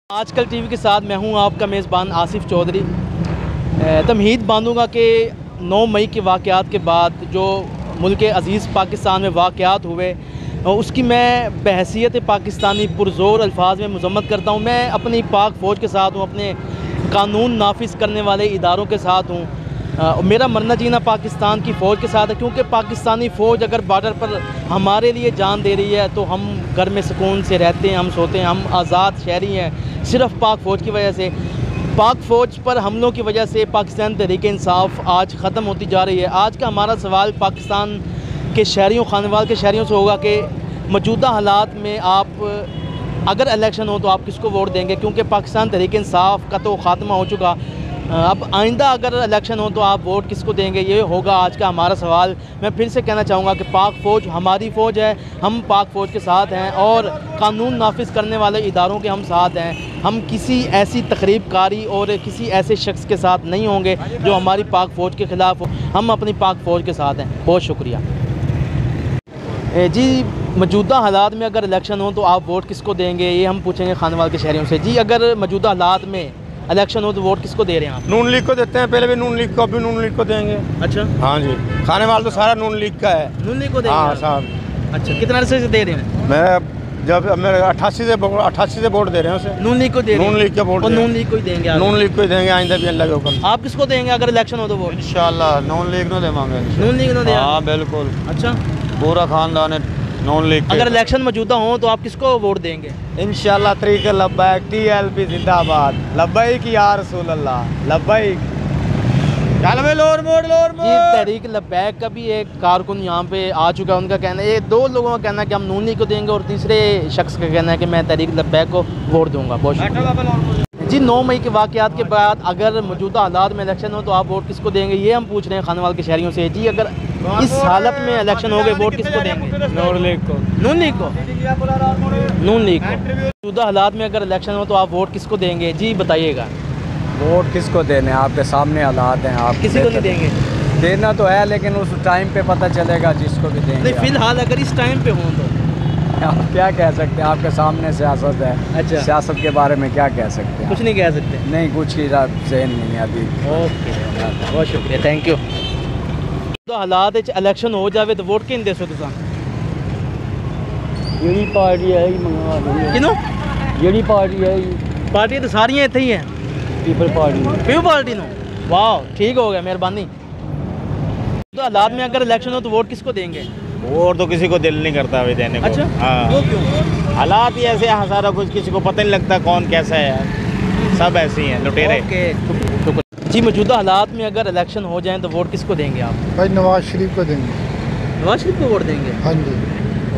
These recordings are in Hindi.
आजकल टीवी के साथ मैं हूं आपका मेज़बान आसिफ चौधरी। तमहीद बांधूंगा कि 9 मई के वाक़यात के बाद जो मुल्क अज़ीज़ पाकिस्तान में वाक़यात हुए उसकी मैं बहैसियत पाकिस्तानी पुरज़ोर अल्फाज में मज़म्मत करता हूं। मैं अपनी पाक फ़ौज के साथ हूं, अपने कानून नाफिज करने वाले इदारों के साथ हूं। मेरा मरना जीना पाकिस्तान की फ़ौज के साथ है, क्योंकि पाकिस्तानी फ़ौज अगर बॉर्डर पर हमारे लिए जान दे रही है तो हम घर में सुकून से रहते हैं, हम सोते हैं, हम आज़ाद शहरी हैं सिर्फ़ पाक फ़ौज की वजह से। पाक फ़ौज पर हमलों की वजह से पाकिस्तान तहरीक-ए-इंसाफ़ आज ख़त्म होती जा रही है। आज का हमारा सवाल पाकिस्तान के शहरियों, खानेवाल के शहरियों से होगा कि मौजूदा हालात में आप अगर इलेक्शन हो तो आप किसको वोट देंगे, क्योंकि पाकिस्तान तहरीक-ए-इंसाफ़ का तो ख़ात्मा हो चुका। अब आइंदा अगर इलेक्शन हो तो आप वोट किसको देंगे, ये होगा आज का हमारा सवाल। मैं फिर से कहना चाहूँगा कि पाक फ़ौज हमारी फ़ौज है, हम पाक फ़ौज के साथ हैं और कानून नाफिज करने वाले इदारों के हम साथ हैं। हम किसी ऐसी तखरीबकारी और किसी ऐसे शख्स के साथ नहीं होंगे जो हमारी पाक फ़ौज के ख़िलाफ़ हो। हम अपनी पाक फ़ौज के साथ हैं। बहुत शुक्रिया जी। मौजूदा हालात में अगर इलेक्शन हो तो आप वोट किसको देंगे, ये हम पूछेंगे खानेवाल के शहरियों से। जी, अगर मौजूदा हालात में इलेक्शन हो तो वोट किसको दे रहे हैं आप? नून लीग को देते हैं, पहले भी नून लीग को, अभी नून लीग को देंगे। अच्छा, हाँ जी, खाने वाला तो सारा नून लीग का है। नून लीग को देंगे? हाँ साहब। अच्छा, कितना अरसे से दे रहे हैं? मैं जब मेरे 88 से वोट दे रहे हैं उसे। नून लीग को दे रहे हैं? नून लीग का वोट, और नून लीग को ही देंगे आप? नून लीग को ही देंगे आइंदा भी अल्लाह के हुक्म। आप किसको देंगे अगर इलेक्शन हो तो वोट? इंशाल्लाह नून लीग को देवांगे। नून लीग को देंगे? हाँ बिल्कुल। अच्छा, पूरा खानदान है नून लीग। अगर इलेक्शन मौजूदा हो तो आप किसको वोट देंगे? इंशाल्लाह तरीके लब्बैक, TLP जिंदाबाद, लब्बैक या रसूल अल्लाह, लब्बैक। चल में लोर मोड़ जी, तहरीक लब्बैक का भी एक कारकुन यहाँ पे आ चुका है। उनका कहना है, ये दो लोगों का कहना है कि हम नून लीग को देंगे और तीसरे शख्स का कहना है कि मैं तहरीक लब्बैक को वोट दूंगा। बहुत शुक्रिया जी। 9 मई के वाक़यात के बाद अगर मौजूदा हालात में इलेक्शन हो तो आप वोट किसको देंगे, ये हम पूछ रहे हैं खानेवाल के शहरियों से। जी, अगर इस हालत में इलेक्शन हो गए वोट किसको देंगे? नून लीग को। नून लीग को? नून लीग को। मौजूदा हालात में अगर इलेक्शन हो तो आप वोट किसको देंगे? जी बताइएगा। वोट किसको देने, आपके सामने हालात हैं, आप किसी को नहीं देंगे? देना तो है लेकिन उस टाइम पे पता चलेगा जिसको भी देंगे। नहीं, फिलहाल अगर इस टाइम पे हों तो आप क्या कह सकते हैं, आपके सामने सियासत है। अच्छा, सियासत के बारे में क्या कह सकते हैं? कुछ नहीं कह सकते? नहीं, कुछ ही जहन नहीं है अभी। ओके, बहुत शुक्रिया, थैंक यू। तो हालात इलेक्शन हो जाए तो वोट किन देसो तुसा? ਜਿਹੜੀ ਪਾਰਟੀ ਆਏਗੀ ਮੰਗਵਾ ਦੇਣੀ। किनू? ਜਿਹੜੀ ਪਾਰਟੀ ਆਏਗੀ पार्टियां तो सारियां इत्थे ही हैं। ਪੀਪਲ ਪਾਰਟੀ पीपल पार्टी नो? वाह, ठीक हो गया, मेहरबानी। तो हालात में अगर इलेक्शन हो तो वोट किसको देंगे? वोट तो किसी को दिल नहीं करता अभी देने को। अच्छा, हाँ। वो क्यों? हालात ही ऐसे हैं, सारा कुछ किसी को पता नहीं लगता कौन कैसा है, सब ऐसे ही हैं लुटेरे। ओके जी। मौजूदा हालात में अगर इलेक्शन हो जाए तो वोट किसको देंगे आप? भाई नवाज शरीफ को देंगे। नवाज शरीफ को वोट देंगे? हाँ जी।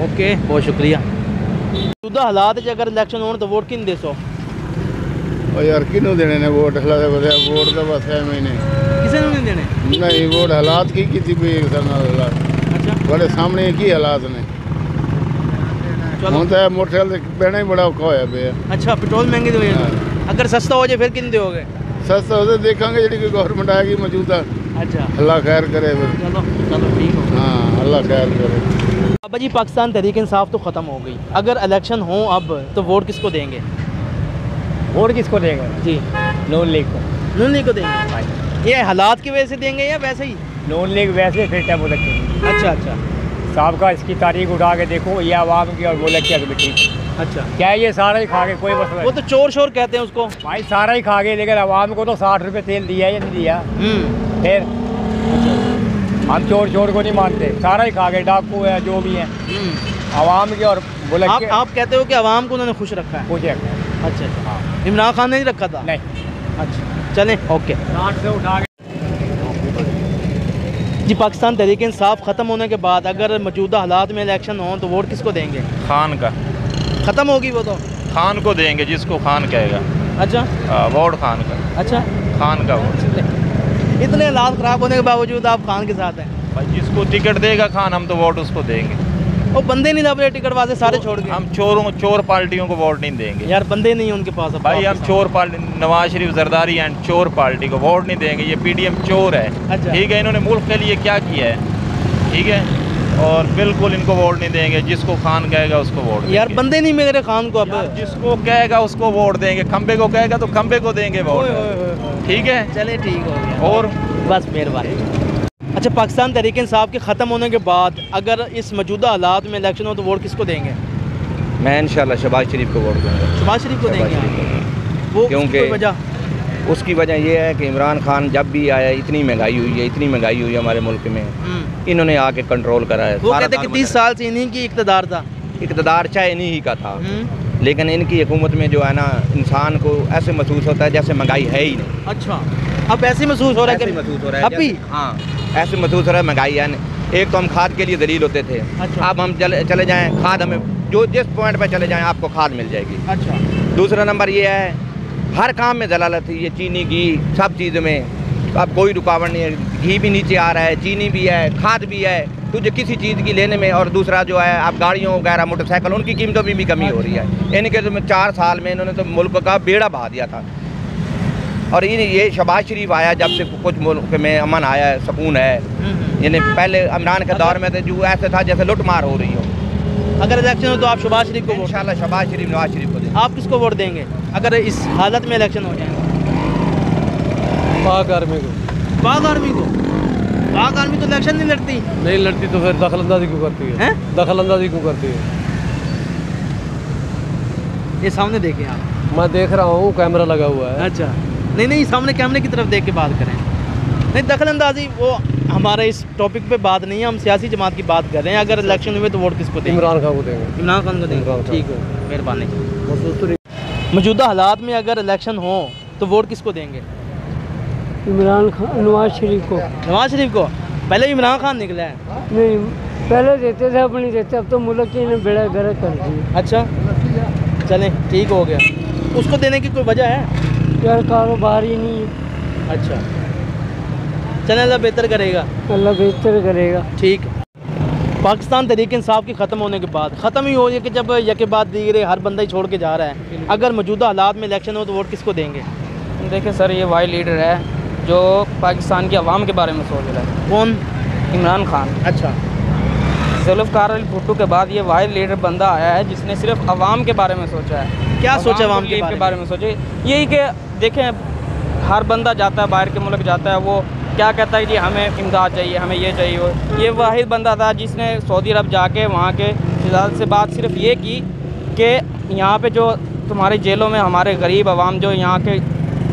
ओके, बहुत शुक्रिया। मौजूदा हालात अगर इलेक्शन हो तो वोट किन देसो? और यार किनू देने ने वोट? वोट तो बस है मैंने किसी ने नहीं देने? नहीं, वोट हालात की किसी भी हालात अच्छा, बड़े सामने की हालात ने चलो। ਹੁਣ ਤਾਂ मोटरसाइकिल से बहना ही बड़ा औखा होया पे। अच्छा, पेट्रोल महंगी तो अगर सस्ता हो जाए फिर किन दोगे? सस्ता हो तो देखेंगे जी गवर्नमेंट आएगी मौजूदा। अच्छा, अल्लाह खैर करे फिर। चलो चलो, ठीक हो। हाँ, अल्लाह खैर करे। अब जी, पाकिस्तान तहरीक इंसाफ तो ख़त्म हो गई, अगर इलेक्शन हो अब तो वोट किसको देंगे? वोट किसको देंगे? जी, नून लीग को। नून लीग को देंगे? ये हालात की वजह से देंगे या वैसे ही? नून लीग वैसे फिट है वो लगती। अच्छा अच्छा, साहब का इसकी तारीख उठा के देखो, ये आवाम की और वो लगती है ठीक। अच्छा, क्या ये सारा ही खा गए, कोई मसला वो तो चोर शोर कहते हैं उसको। भाई सारा ही खा गए, लेकिन आवाम को तो 60 रुपये तेल दिया या नहीं दिया? फिर हम चोर चोर को नहीं मानते, सारा ही खा गए, डाकू है जो भी है आवाम की। और बोला आप कहते हो कि आवाम को उन्होंने खुश रखा है? कुछ है। अच्छा अच्छा, हाँ। इमरान खान ने नहीं रखा था? नहीं। अच्छा, चलें, ओके। 60 से उठा के जी, पाकिस्तान तहरीक इंसाफ ख़त्म होने के बाद अगर मौजूदा हालात में इलेक्शन हो तो वोट किसको देंगे? खान का। ख़त्म होगी वो तो? खान को देंगे, जिसको खान कहेगा। अच्छा, वोट खान का। अच्छा, खान का वोट। इतने हालात ख़राब होने के बावजूद आप खान के साथ हैं? भाई जिसको टिकट देगा खान, हम तो वोट उसको देंगे। वो बंदे नहीं लग रहे टिकट वाले, सारे छोड़ गए। हम चोर पार्टियों को वोट नहीं देंगे यार, बंदे नहीं है उनके पास। भाई हम चोर पार्टी, नवाज शरीफ, जरदारी एंड चोर पार्टी को वोट नहीं देंगे। ये PDM चोर है। अच्छा, ठीक है, इन्होंने मुल्क के लिए क्या किया है? ठीक है, और बिल्कुल इनको वोट नहीं देंगे। जिसको खान कहेगा उसको वोट देंगे। यार बंदे नहीं मिल रहे खान को अब। जिसको कहेगा उसको वोट देंगे। खंबे को कहेगा तो खंबे को देंगे वोट। ठीक है, चले ठीक हो गया। और बस मेहरबानी। अच्छा, पाकिस्तान तहरीक इंसाफ के ख़त्म होने के बाद अगर इस मौजूदा हालात में इलेक्शन हो तो वोट किसको देंगे? मैं इंशाल्लाह शहबाज शरीफ को वोट दूँगा। शहबाज शरीफ को देंगे आप? वो क्योंकि कोई वजह? उसकी वजह यह है कि इमरान खान जब भी आया इतनी महंगाई हुई है, इतनी महंगाई हुई है हमारे मुल्क में, इन्होंने आके कंट्रोल करा है। वो कहते हैं कि 30 साल से इन्हीं की इक़्तिदार था। इक़्तिदार चाहे इन्हीं ही का था, लेकिन इनकी हुकूमत में जो है ना, इंसान को ऐसे महसूस होता है जैसे महंगाई है ही नहीं। अच्छा, अब ऐसे महसूस हो रहा है? महसूस हो रहा है अभी? हाँ, ऐसे महसूस हो रहा है महंगाई है। एक तो हम खाद के लिए दलील होते थे। अच्छा। अब हम चले जाएँ खाद, हमें जो जिस पॉइंट पे चले जाएँ आपको खाद मिल जाएगी। अच्छा। दूसरा नंबर ये है, हर काम में दलालत है। ये चीनी घी सब चीज़ों में अब कोई रुकावट नहीं है। घी भी नीचे आ रहा है, चीनी भी है, खाद भी है, तुझे किसी चीज़ की लेने में। और दूसरा जो है, अब गाड़ियों वगैरह मोटरसाइकिल उनकी कीमतों में भी कमी हो रही है। इनके तो 4 साल में इन्होंने तो मुल्क का बेड़ा बहा दिया था। और ये शहबाज शरीफ आया जब से कुछ मुल्क में अमन आया है, सुकून है। यानी पहले इमरान के दौर में तो जो ऐसे था जैसे लुटमार हो रही हो। अगर इलेक्शन हो तो आप शहबाज शरीफ को? इंशाल्लाह शहबाज शरीफ, नवाज शरीफ को देंगे। आप किसको वोट देंगे अगर इस हालत में इलेक्शन हो जाए? पाक आर्मी को। पाक आर्मी को? पाक आर्मी तो इलेक्शन नहीं लड़ती। नहीं लड़ती तो फिर दखलंदाजी क्यों करती है? दखलंदाजी क्यों करती है? ये सामने देखें आप। मैं देख रहा हूँ, कैमरा लगा हुआ है। अच्छा, नहीं सामने कैमरे की तरफ देख के बात करें। नहीं, दखलंदाजी वो हमारे इस टॉपिक पे बात नहीं है, हम सियासी जमात की बात कर रहे हैं। अगर इलेक्शन हुए तो वोट किसको देंगे? इमरान खान को देंगे। इमरान खान को देंगे, ठीक हो, मेहरबानी। मौजूदा हालात में अगर इलेक्शन हो तो वोट किसको देंगे? इमरान खान, नवाज शरीफ को। नवाज शरीफ को? पहले इमरान खान निकला है। नहीं, पहले देते थे, अब नहीं देते। अब तो मुल्क की इन्हें बेड़ा गर्क कर दिया। अच्छा, चलें ठीक हो गया। उसको देने की कोई वजह है? यार कारोबार ही नहीं है। अच्छा, चलें, अल्लाह बेहतर करेगा। अल्लाह बेहतर करेगा। ठीक। पाकिस्तान तहरीक इंसाफ के ख़त्म होने के बाद ख़त्म ही हो रही है कि जब यके बाद दीगरे हर बंदा ही छोड़ के जा रहा है। अगर मौजूदा हालात में इलेक्शन हो तो वोट किसको देंगे? देखिए सर, ये वाई लीडर है जो पाकिस्तान की आवाम के बारे में सोच रहा है। कौन? इमरान खान। अच्छा। जुल्फ़िकार अली भुट्टो के बाद ये वाई लीडर बंदा आया है जिसने सिर्फ आवाम के बारे में सोचा है। क्या सोचा आवाम के बारे में? सोचे यही कि देखें, हर बंदा जाता है, बाहर के मुल्क जाता है, वो क्या कहता है कि हमें इमदाद चाहिए, हमें ये चाहिए। ये वाहिद बंदा था जिसने सऊदी अरब जाके वहाँ के वज़ारत से बात सिर्फ ये की कि यहाँ पे जो तुम्हारी जेलों में हमारे गरीब आवाम जो यहाँ के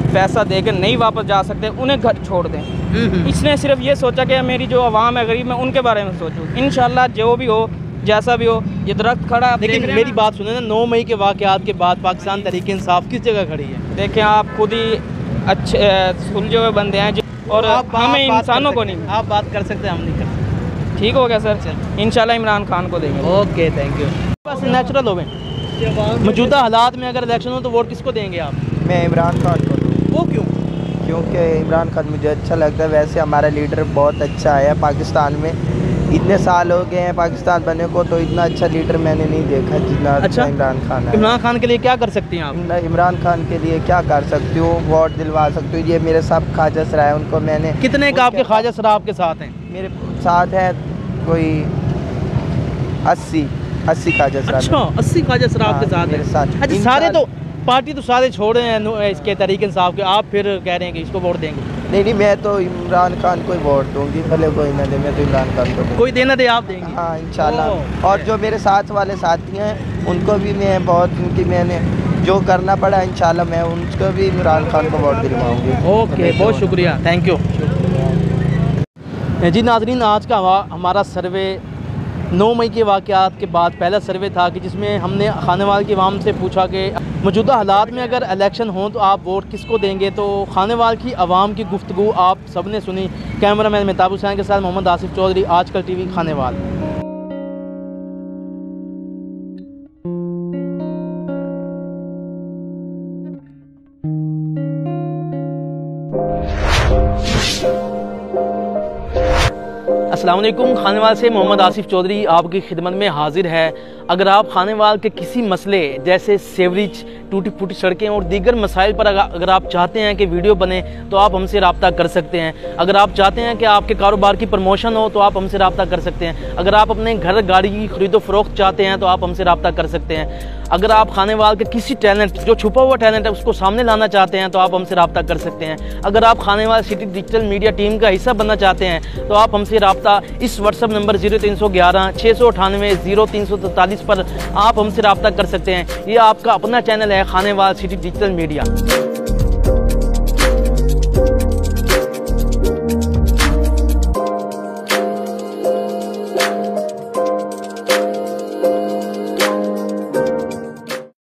पैसा दे कर नहीं वापस जा सकते, उन्हें घर छोड़ दें। इसने सिर्फ ये सोचा कि मेरी जो आवाम है गरीब, मैं उनके बारे में सोचूं। इंशाल्लाह जो भी हो, जैसा भी हो, ये दरख्त खड़ा है। लेकिन मेरी बात सुने ना, 9 मई के वाक़यात के बाद पाकिस्तान तहरीक इंसाफ किस जगह खड़ी है? देखें, आप खुद ही अच्छे सुलझे हुए बंदे हैं और हमें इंसानों को नहीं। आप बात कर सकते हैं, हम नहीं कर सकते। ठीक हो गया सर, इंशाल्लाह इमरान खान को देंगे। Okay, thank you. बस नेचुरल हो गए। मौजूदा हालात में अगर इलेक्शन हो तो वोट किसको देंगे आप? मैं इमरान खान को दूँ। वो क्यों? क्योंकि इमरान खान मुझे अच्छा लगता है। वैसे हमारा लीडर बहुत अच्छा है पाकिस्तान में। इतने साल हो गए हैं पाकिस्तान बने को, तो इतना अच्छा लीडर मैंने नहीं देखा जितना अच्छा इमरान खान है। इमरान खान के लिए क्या कर सकती हैं आप? इमरान खान के लिए क्या कर सकती हूँ? वोट दिलवा सकती हूँ। ये मेरे साथ ख्वाजा सरा है, उनको मैंने। कितने का आपके ख्वाजा सरा आपके साथ हैं? मेरे साथ है कोई 80 ख्वाजा सरा। अच्छा, 80 ख्वाजा सरा आपके साथ मेरे साथ। अच्छा, सारे तो पार्टी तो सारे छोड़ रहे हैं इसके तहरीक इंसाफ के, आप फिर कह रहे हैं कि इसको वोट देंगे? नहीं, मैं तो इमरान खान को ही वोट दूंगी, भले कोई ना दे, मैं तो इमरान खान को दूंगी। कोई देना दे आप देंगे? हाँ इंशाल्लाह। और जो मेरे साथ वाले साथी हैं उनको भी मैं बहुत, उनकी मैंने जो करना पड़ा इंशाल्लाह मैं उनको भी इमरान खान को वोट दिलवाऊंगी। ओके, बहुत शुक्रिया, थैंक यू जी। नाजरीन, आज का हमारा सर्वे 9 मई के वाक़यात के बाद पहला सर्वे था कि जिसमें हमने खानेवाल की आवाम से पूछा कि मौजूदा हालात में अगर इलेक्शन हो तो आप वोट किसको देंगे। तो खानेवाल की आवाम की गुफ्तगू आप सब ने सुनी। कैमरामैन मेहताब हुसैन के साथ मोहम्मद आसिफ चौधरी, आजकल TV खानेवाल। अस्सलाम वालेकुम। खानेवाल से मोहम्मद आसिफ चौधरी आपकी खिदमत में हाजिर है। अगर आप खानेवाल के किसी मसले जैसे सेवरेज, टूटी फूटी सड़कें और दीगर मसाइल पर अगर आप चाहते हैं कि वीडियो बने तो आप हमसे रब्ता कर सकते हैं। अगर आप चाहते हैं कि आपके कारोबार की प्रमोशन हो तो आप हमसे रब्ता कर सकते हैं। अगर आप अपने घर गाड़ी की खरीदो फरोख्त चाहते हैं तो आप हमसे रब्ता कर सकते हैं। अगर आप खानेवाल के किसी टैलेंट, जो छुपा हुआ टैलेंट है, उसको सामने लाना चाहते हैं तो आप हमसे रब्ता कर सकते हैं। अगर आप Khanewal city digital media team का हिस्सा बनना चाहते हैं तो आप हमसे रब्ता इस व्हाट्सअप नंबर 0311 698 0343 पर आप हमसे रब्ता कर सकते हैं। ये आपका अपना चैनल है खानेवाल सिटी डिजिटल मीडिया।